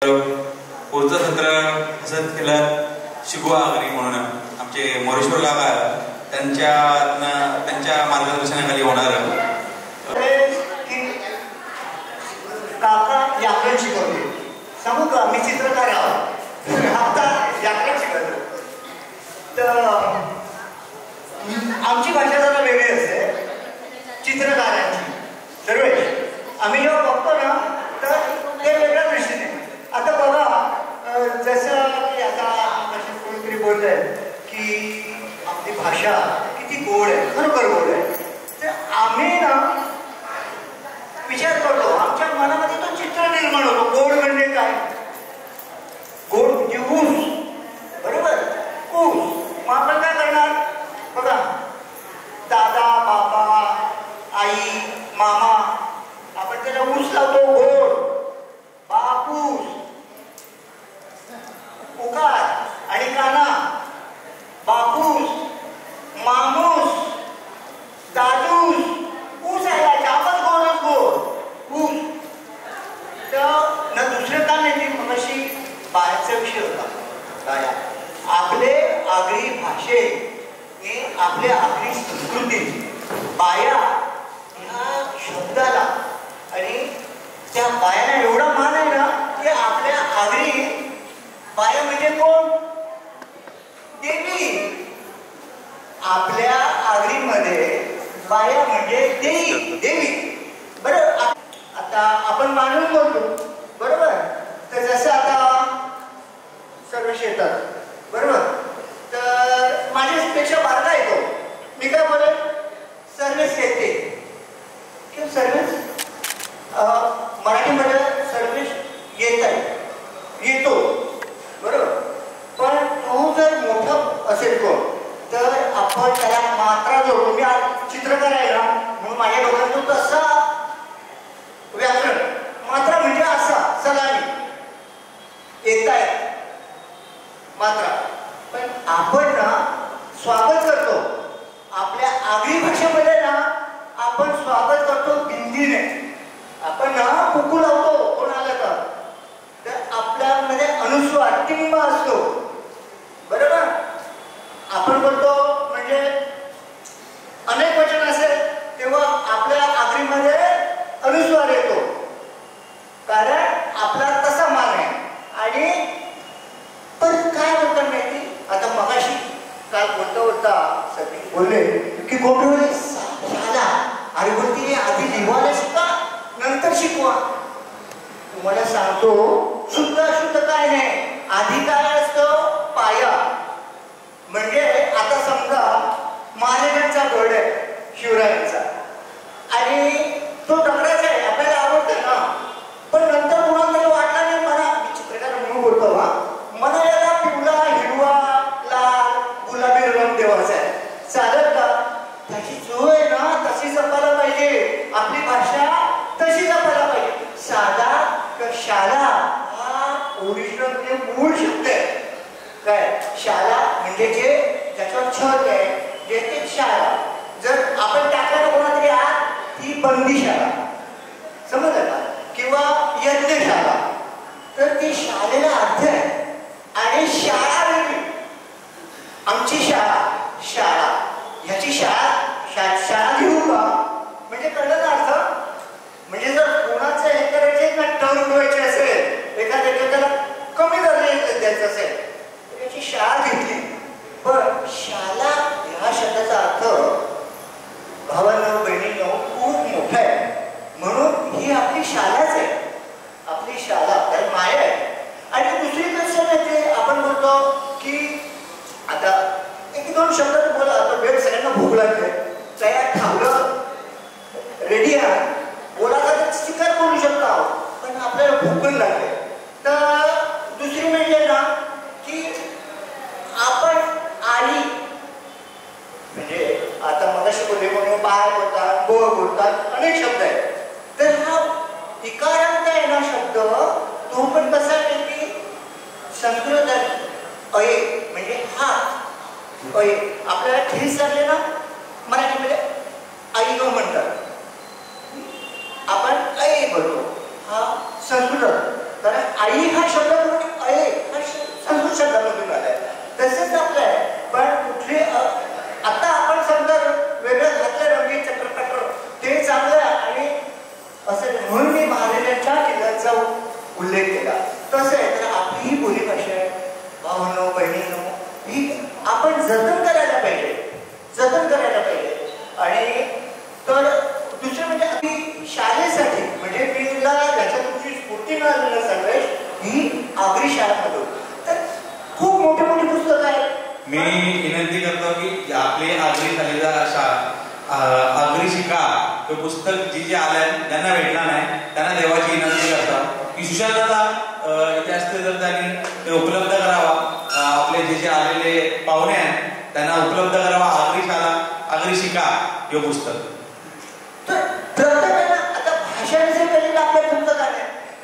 पुढचं सत्र हसत खेळत शिकू आगरी म्हणून आमचे मोरेश्वर काका त्यांच्या मार्गदर्शनाखाली होणार काका व्याकरण शिकवते. सांगू का, मी चित्रकार आहोत, आता व्याकरण शिकवतो. तर आमची भाषा जरा वेगळी असते चित्रकारांची. सर्व आम्ही जेव्हा बघतो ना तर ते वेगळ्या दृष्टीने. आता बघा, जसं की आता कोणीतरी बोलतंय की आपली भाषा किती गोड आहे, खरोखर गोड आहे. तर आम्ही ना विचार करतो, आमच्या मनामध्ये तो चित्र निर्माण होतो. गोड म्हणजे काय? गोड म्हणजे ऊस, बरोबर? ऊस. मग आपण काय करणार? बघा, दादा, बाबा, आई, मामा, आपण त्याला ऊस लावतो. गोड. बापूस, उकार आणि काना. बापूस, मामूस, दादूस, ऊस आहे. आपण गोडच गोड ऊस. तर ना दुसरं का नाही, मग अशी बाहेरचा विषय होता काय? आपले आगरी भाषेने आपल्या आगरी संस्कृती बाया ह्या शब्दाला आणि त्या बायाला एवढा मान आहे ना की आपल्या आगरी बाया म्हणजे कोण? देवी. आपल्या आगरीमध्ये बाया म्हणजे देवी. देवी. बरं, आता आपण मानून बोलतो, बरोबर? तर जसं आता सर्व शेतात, बरोबर? तर माझ्यापेक्षा बारका येतो, मी काय बोलेल? सर्व्हिस येते किंवा सर्व्हिस, मराठीमध्ये सर्व्हिस येत आहे, येतो, बरोबर? पण तो जर मोठा असेल कोण तर आपण त्याला मात्रा जोडतो. मी चित्रकार आहे ना म्हणून माझ्या डोक्यात तसा व्याकरण, मात्रा म्हणजे असा सलामी येत आहे मात्रा. पण आपण ना स्वागत करतो. आपल्या आगरी भाषेमध्ये ना आपण स्वागत करतो बिंदीने. आपण ना कुकू लावतो कोण आलं तर आपल्यामध्ये अनुस्वार टिंब असतो, बरोबर? आपण बोलतो म्हणजे अनेक वचन असेल तेव्हा आपल्या आगरीमध्ये अनुस्वार येतो, कारण आपला तसा मान आहे. आणि पण काय बोलतात माहिती? आता मगाशी काल बोलता सगळे बोलले की गोपीवले शाला, अरे बोलते आधी लिहायला शिका नंतर शिकवा. तुम्हाला सांगतो, शुद्ध शुद्ध काय नाही, आधी काय असतं? पाया. म्हणजे आता समजा महाराजांचा गड आहे, शिवरायांचा, आणि तो दगडाचा आहे, आपल्याला आवडतं ना. पण नंतर कोणाला वाटला नाही, मला चित्रकार म्हणून बोलतो हा, मला याला पिवळा, हिरवा, लाल, गुलाबी रंग देवाचा आहे, चालेल का? त्याची जो आहे ना तशी जपायला पाहिजे. आपली भाषा तशी जपायला पाहिजे. साधा शाला हा ओरिजिनल म्हणजे मूळ शब्द आहे. काय? शाला म्हणजे जे ज्याच्यावर छत आहे, जे ते शाळा. जर आपण टाकलं कोणातरी आत, ती बंदी शाळा, समजलं का? किंवा यज्ञशाळा, तर ती शाळेला अर्थ आहे. आणि शाळा वेगळी. आमची शाळा, शाळा, ह्याची शाळा घेऊ का? म्हणजे कळलं ना अर्थ? म्हणजे जर कोणाचं हे करायचे ना टर्म ठेवायचे असेल, एखाद्या त्याला कमी दर्जा द्यायचं असेल तर याची शाळा घेतली. पण शाला ह्या शब्दाचा अर्थ भावांनो, बहिणींनो, खूप मोठा आहे. म्हणून ही आपली शालाच आहे, आपली शाला, त्याला माया आहे. आणि दुसरी कसं माहिती, आपण बोलतो की आता एक दोन शब्दात बोला, आता वेळ सगळ्यांना भूक लागते, तयार ठावलं रेडी आहे, बोला तर स्टिकर बोलू शकता, पण आपल्याला भूक पण लागते. तर दुसरी म्हणजे ना की आपण आली, म्हणजे आता मगाशी बोलले म्हणून बाय बोलतात, बो बोलतात, अनेक शब्द आहेत. तर हा इकारांत आहे ना शब्द, तो पण कसा आहे की संस्कृत अये म्हणजे हात, अये. आपल्याला ठेस लागले ना मराठीमध्ये आई ग म्हणतात, आपण अये बोलतो, हा संस्कृत. कारण आई हा शब्द उल्लेख केला. तसं आहे तर आपली ही बोलीभाषा आहे भावांनो बहिणींनो, ही आपण जतन करायला पाहिजे, जतन करायला पाहिजे. आणि तर दुसरं म्हणजे आपली शाळेसाठी म्हणजे मीला ज्याच्या तुमची स्फूर्ती मिळालेली सर्वेश ही आगरी शाळेमधून तर खूप मोठे मोठे पुस्तक आहेत. मी विनंती करतो की आपली आगरी शाळेचा आगरी शिका हे पुस्तक जी आलंय ज्यांना भेटणार नाही त्यांना देवाची विनंती करतात की सुशांतला इथे असते तर त्यांनी ते उपलब्ध करावा. आपले जे आलेले पाहुणे आहेत त्यांना उपलब्ध करावा आगरी शाळा आगरी शिका हे पुस्तक. तर प्रत्येकाला आता भाषा जसे केलेलं आपल्या तुमचं काय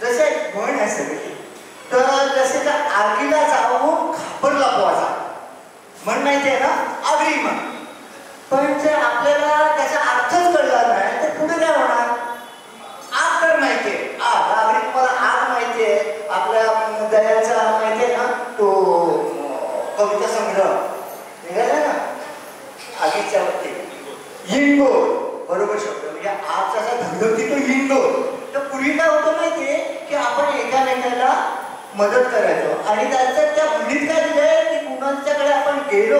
जसे म्हण आहे सगळी तर जसे का आगीला जाऊन खापर लपवायचा म्हण माहिती आहे ना आगरी म्हण. पण जर आपल्याला त्याचा अर्थच कळला नाही तर पुढे काय होणार. आग तर माहितीये आग आगरी तुम्हाला आग माहितीये आपल्या दयाचा माहितीये ना तो कविता संग्रह निघाला ना आगीच्या वरती हिंगोळ बरोबर शब्द म्हणजे आग जसा धगधगती तो हिंगोळ. तर पूर्वी काय होतं माहितीये की आपण एकामेकाला मदत करायचो आणि त्याचं त्या मुलीत काय दिलंय की कुणाच्याकडे आपण गेलो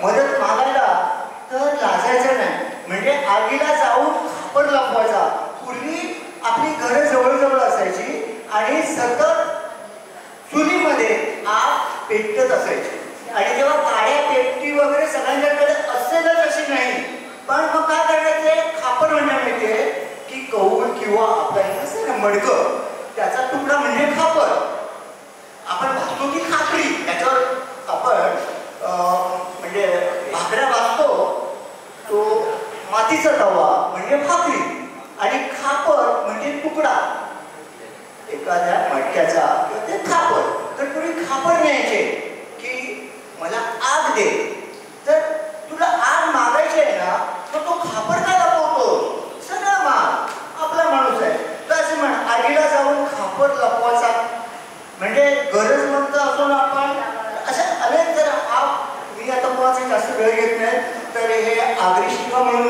मदत मागायला तर लाजायचं नाही म्हणजे आगीला जाऊन खापर लपवायचा. पूर्वी आपली घरं जवळजवळ असायची आणि सतत चुलीमध्ये आग पेटत असायची आणि जेव्हा गाड्या पेटती वगैरे सगळ्यांच्याकडे असेलच अशी नाही. पण मग काय करायचे खापर म्हणजे माहितीये की कौल किंवा आपल्या असं ना मडकं त्याचा तुकडा म्हणजे खापर. आपण भाजतो की खापरी त्याच्यावर आपण म्हणजे भाकऱ्या भाजतो तो मातीचा तवा म्हणजे भाकरी आणि खापर म्हणजे तुकडा एखाद्या मटक्याचा ते खापर. तर तुम्ही खापर न्यायचे की मला आग दे तर तुला आग मागायची आहे ना तर तो खापर काय लपवतो सगळा माग आपला माणूस आहे. तर असं म्हण आगीला जाऊन खापर लपवायचा म्हणजे गरजवंत असून आपण अशा अनेक जर मी आता कोणाचा जास्त वेळ घेत नाही तर हे आगरी शिका म्हणून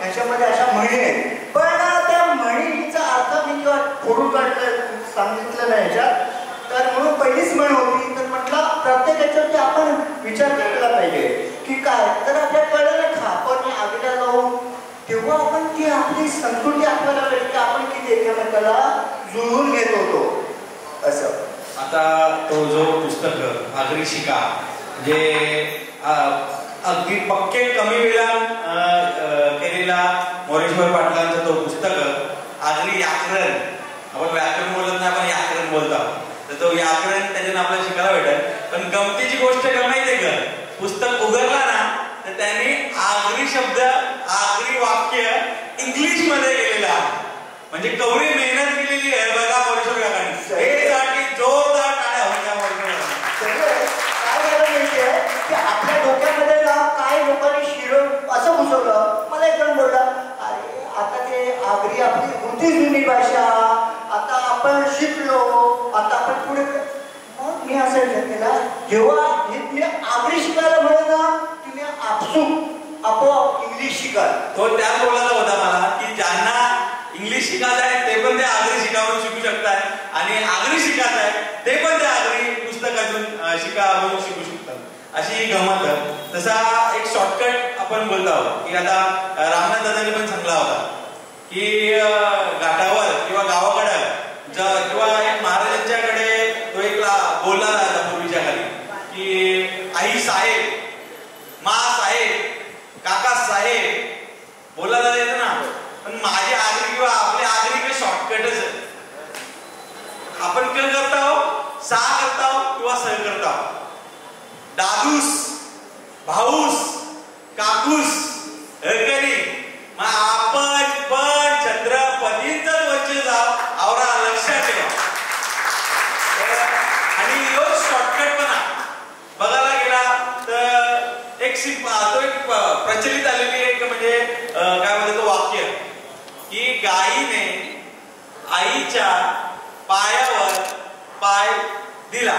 याच्यामध्ये अशा म्हणी आहेत. पण त्या म्हणीचा अर्थ मी किंवा फोडून काढलं सांगितलं नाही याच्यात. तर म्हणून पहिलीच म्हण होती तर म्हटलं प्रत्येक याच्यावरती आपण विचार केला पाहिजे की काय तर आपल्या कळलं खापर आगीला जाऊन तेव्हा आपण ती आपली संस्कृती आपल्याला पाहिजे की आपण किती एकमेकाला जुळवून घेत होतो असं. आता तो जो पुस्तक आगरी शिका जे अगदी पक्के कमी वेळात केलेला मोरेश्वर पाटलांचा तो पुस्तक आगरी व्याकरण आपण व्याकरण बोलत नाही आपण व्याकरण बोलतो तर तो व्याकरण त्याच्यानं आपल्याला शिकायला भेटेल. पण गमतीची गोष्ट काय माहितीये का पुस्तक उघडला ना तर त्यांनी आगरी शब्द आगरी वाक्य इंग्लिश मध्ये केलेला म्हणजे कवरी मेहनत केलेली आहे बघा मोरेश्वर काकांनी हे साठी जोरदार टाळ्या होत्या मोरेश्वर. काय झालं माहितीये की आपल्या डोक्यामध्ये ना काय लोकांनी शिरं असं घुसवलं. मला एकदम बोलला अरे आता ते आगरी आपली होती जुनी भाषा आता आपण शिकलो आता आपण पुढे. मग मी असं केला जेव्हा मी आगरी शिकायला म्हणत ना तुम्ही आपसूक आपोआप इंग्लिश शिकाल. तो त्याच बोलायला होता मला की ज्यांना इंग्लिश शिकायचं आहे ते पण ते आगरी शिकावून शिकू शकतात आणि आगरी शिकायचं आहे ते पण ते आगरी पुस्तकातून शिकावून शिकू शकतात अशी गमत. तसा एक शॉर्टकट आपण बोलतो आहोत की आता रामनाथ दादांनी पण सांगला होता की घाटावर किंवा गावाकडं किंवा एक महाराजांच्याकडे तो एक बोलला होता पूर्वीच्या खाली की आई साहेब मा साहेब काका साहेब बोलला जाता येतं ना. पण माझी आगरी किंवा आपली आगरी शॉर्टकटच आहे. आपण काय करतो सा करतो किंवा स करतो दादूस भाऊस काकूस हरकरी मग आपण पण छत्रपतींचाच वंशज आहोत आवरा लक्षात ठेवा. आणि यो शॉर्टकट पण बघायला गेला तर एक तो एक प्रचलित आलेली एक म्हणजे काय म्हणतो वाक्य की गायीने आईच्या पायावर पाय दिला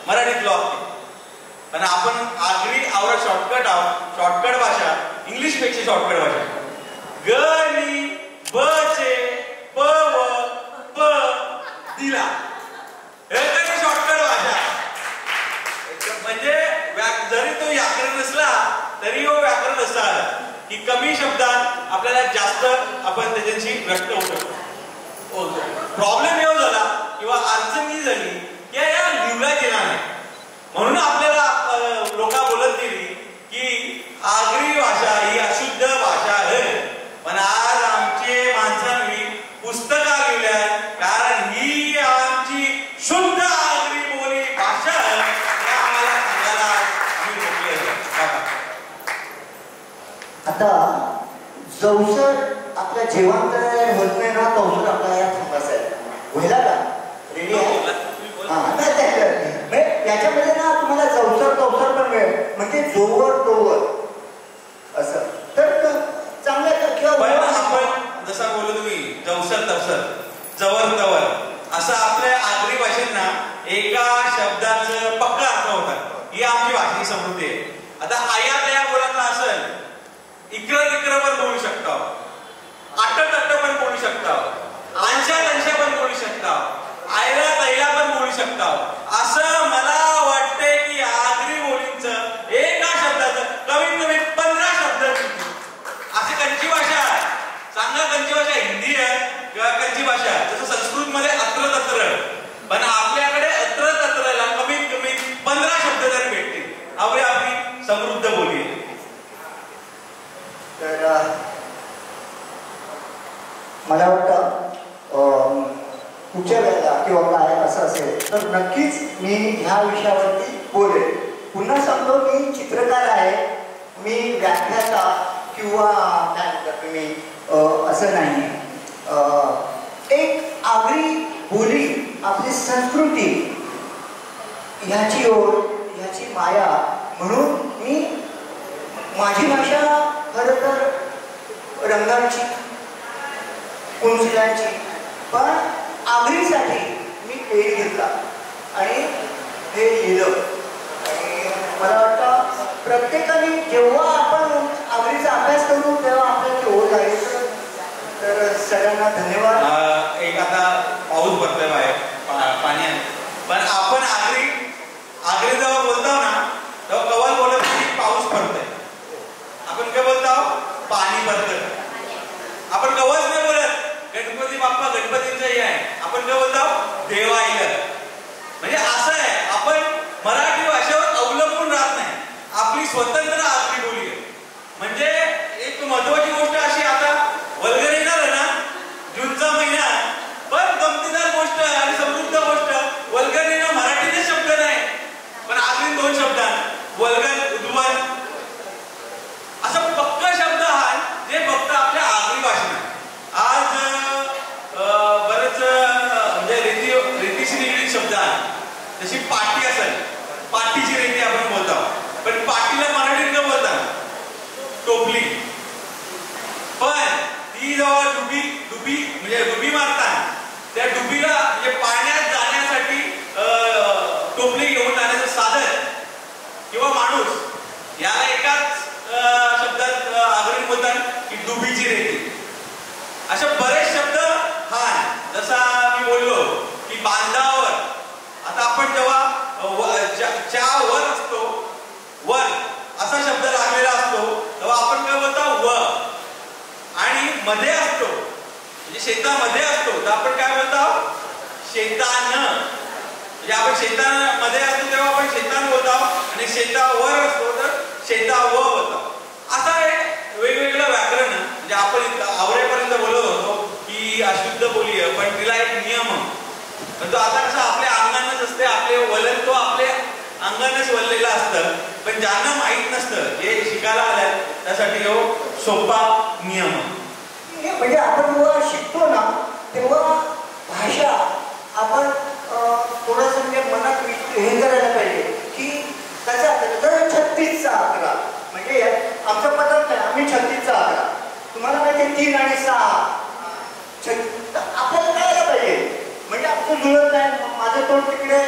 मराठीतलं वाक्य. पण आपण आगरी आवरा शॉर्टकट आहोत शॉर्टकट भाषा इंग्लिश पेक्षा शॉर्टकट भाषा ग नी ब चे प व प व्याकरण नसला तरी हो व्याकरण असं आलं की कमी शब्दात आपल्याला जास्त आपण त्याच्याशी व्यक्त होऊ शकतो. प्रॉब्लेम एवढा झाला किंवा अडचण ही झाली की या लिवला गेला नाही, म्हणून आपल्याला लोक बोलत गेली की आगरी भाषा ही अशुद्ध भाषा आहे. पण आज आमचे माणसांनी पुस्तका लिहिल्या कारण ही आमची शुद्ध आगरी बोली भाषा आम्हाला सांगायला आम्ही मोकळे. आता जवसर आपल्या जेवण तयार होत नाही ना, तवसर आपल्याला थांबायचं आहे. व्हायला का रेडी आहे? याच्यामध्ये ना तुम्हाला जवसर तवसर पण मिळेल, म्हणजे जोवर तोवर असं. तर चांगल्या किंवा आपण जसा बोललो तुम्ही जवसर तवसर जवर तवर असं आपल्या आगरी भाषेत ना एका शब्दाचं पक्का अर्थ होतात. ही आमची भाषेची समृद्धी आहे. आता आया तया बोलायला असेल इकडं तिकडं पण बोलू शकता, अट्ट तट्ट पण बोलू शकता, अंशा तंशा पण बोलू शकता, आयला तैला पण बोलू शकता. असं मला वाटते की आगरी बोलींचं एका शब्दाचं कमीत कमी 15 शब्द अशी कंची भाषा आहे. सांगा कंची भाषा हिंदी आहे किंवा कंची भाषा, जसं संस्कृत मध्ये अत्र तत्र, पण आपल्याकडे अत्र तत्रला कमीत कमी 15 शब्द तरी भेटतील. आपली समृद्ध बोली आहे. तर मला वाटतं पुढच्या वेळेला किंवा काय असं असेल तर नक्कीच मी ह्या विषयावरती बोलेन. पुन्हा सांगतो मी चित्रकार आहे, मी व्याख्याता किंवा काय म्हणतात मी असं नाही. एक आगरी बोली आपली संस्कृती ह्याची ओढ ह्याची माया म्हणून मी माझी भाषा खरं तर रंगांची कुंचिलांची, पण आगरीसाठी मी पेन घेतला आणि हे लिहिलं. आणि मला वाटतं प्रत्येकाने जेव्हा आपण आगरीचा अभ्यास करू तेव्हा आपल्याला ओढ लागेल. तर सगळ्यांना धन्यवाद. एक आता पाऊस पडतोय बाहेर पाणी आहे, पण आपण आगरी जेव्हा बोलतो ना तेव्हा कवल बोलत की पाऊस पडतोय, आपण काय बोलतो पाणी पडतंय. आपण कवच नाही बोलत गणपती बाप्पा गणपतींचं हे आहे, आपण काय बोलतो देवा येईल. म्हणजे असं आहे आपण मराठी भाषेवर अवलंबून राहत नाही, आपली स्वतंत्र आगरी बोली आहे. म्हणजे एक महत्वाची गोष्ट अशी, आता वल्गर येणार ना जूनचा महिना, पण गमतीदार गोष्ट आणि समृद्ध गोष्ट वल्गर येणं मराठीचे शब्द नाही पण आगरी 2 शब्दात वल्गर उद्वन असं पक्का शब्द आहे जे फक्त आपल्या आगरी भाषेत. आज बरेच म्हणजे रीतीशी निगडीत शब्द आहे, जशी पाटी असेल पाटीची रीती आपण बोलतो, पण पाटीला मराठीत न बोलता टोपली. पण ती जेव्हा डुबी म्हणजे डुबी मारतात त्या डुबीला म्हणजे पाण्यात जाण्यासाठी टोपली घेऊन जाण्याचं साधन किंवा माणूस, याला एकाच शब्दात आगरी बोलतात की डुबीची रेती. अशा बरेच शब्द हा, जसा मी बोललो की बांधावर, आता आपण जेव्हा च्या वर असतो, वर असा शब्द लागलेला असतो तेव्हा आपण काय बोलतो व, आणि मध्ये असतो म्हणजे शेतामध्ये असतो तर आपण काय बोलतो शेतान. म्हणजे आपण शेतामध्ये असतो तेव्हा आपण शेतान बोलतो, आणि शेतावर असतो तर शेताव बोलतो. असा एक वेगवेगळं व्याकरण. म्हणजे आपण आवरेपर्यंत बोलत होतो की अशुद्ध बोली आहे, पण तिला एक नियम, पण तो आता कसं आपल्या अंगानेच असते, आपले वलन तो आपल्या अंगानेच वळलेला असतं. पण ज्यांना माहीत नसतं हे शिकायला आलं त्यासाठी हो सोपा नियम. म्हणजे आपण जेव्हा शिकतो ना तेव्हा भाषा आपण थोडंसं म्हणजे मनात हे करायला पाहिजे की त्याचा 36चा आकडा म्हणजे आमचं पटत नाही, आम्ही 36चा आकडा, तुम्हाला माहिती 3 आणि 6 आपल्याला कळायला पाहिजे. म्हणजे आमचं जुळत नाही, माझं तोंड तिकडे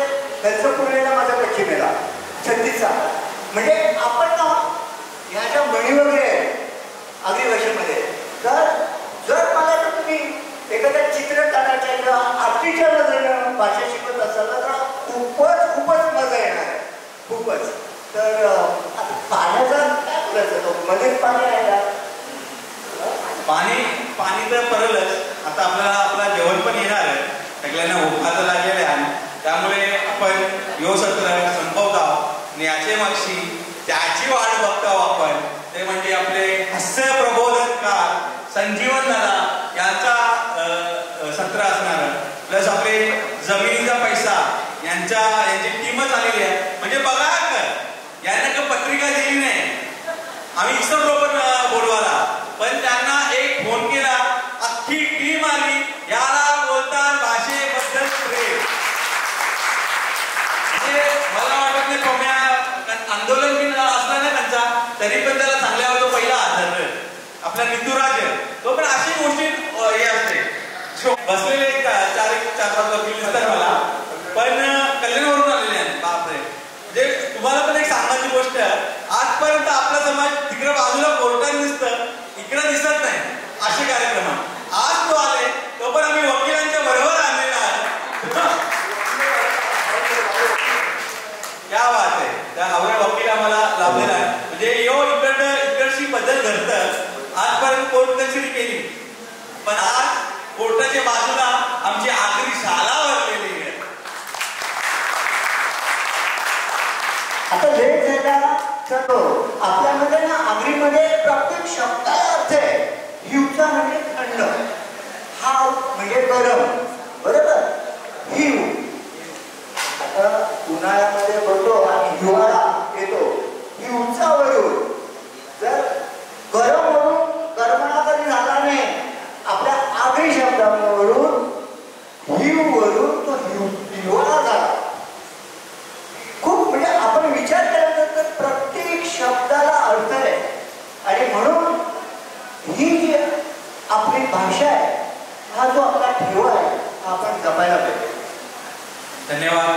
त्यांचं पूर्वेला माझा पश्चिमेला 36चा. म्हणजे आपण ना ह्याच्या म्हणी वगैरे आगरी भाषेमध्ये, तर जर मला तर तुम्ही एखाद्या चित्र काढायच्या किंवा आरतीच्या नजरेनं भाषा शिकत असाल तर खूपच मजा येणार आहे, खूपच. तर आता पाण्याचा काय बोलायचं तो मध्येच पाणी आहे का? पाणी तर परलच. आता आपल्याला आपला जेवण पण येणार आहे, सगळ्यांना भूक आता लागलेले आहे. त्यामुळे आपण यो सत्र संपवत आहोत आणि याचे मागशी त्याची वाट बघतो आपण, ते म्हणजे आपले हास्य प्रबोधनकार संजीवन दादा यांचा सत्र असणार. प्लस आपले जमिनीचा पैसा यांची टीमच आलेली आहे. म्हणजे बघा यांना का पत्रिका दिली नाही, आम्ही विसरलो पण बोलवाला, पण त्यांना एक फोन केला, अख्खी टीम आली. याला बोलतात भाषेबद्दल प्रेम. मला वाटत नाही कोम्या आंदोलन बी असला ना त्यांचा, तरी पण त्याला चांगल्या होतो पहिला आदर आपला नितुराज तो. पण अशी गोष्टी हे असते बसलेले 4-5 वकील दिसतात मला, पण कल्याणवरून आलेले आहेत. बापरे, म्हणजे तुम्हाला पण एक सांगायची गोष्ट, आजपर्यंत आपला समाज तिकडे बाजूला कोर्टात दिसतं, इकडे दिसत नाही असे कार्यक्रम. आज तो आले तो पण आम्ही वकिलांच्या बरोबर आणलेला आहे. क्या बात आहे. त्या आवडे वकील आम्हाला लाभलेला आहे. म्हणजे इकडची बदल घडतं. आजपर्यंत कोर्ट कचेरी केली, पण आज कोर्टाच्या बाजूला आमची आगरी शाळा भरलेली आहे. आता लेट झाला चलो आपल्यामध्ये ना आगरीमध्ये प्रत्येक शब्दाला अर्थ आहे. हिवचा म्हणजे थंड, हाव म्हणजे गरम, बरोबर. हिव आता उन्हाळ्यामध्ये बघतो आणि हिवाळा येतो, हिवचावरून जर गरम वरून गरमणा कधी झाला नाही, आपल्या आगरी शब्दावरून हिववरून तो हिवाळा झाला. खूप म्हणजे आपण विचार केल्यानंतर प्रत्येक शब्दाला अर्थ आहे. आणि म्हणून ही जी आपली भाषा आहे, हा जो आपला ठेवा आहे, हा आपण जपायला पाहिजे. धन्यवाद.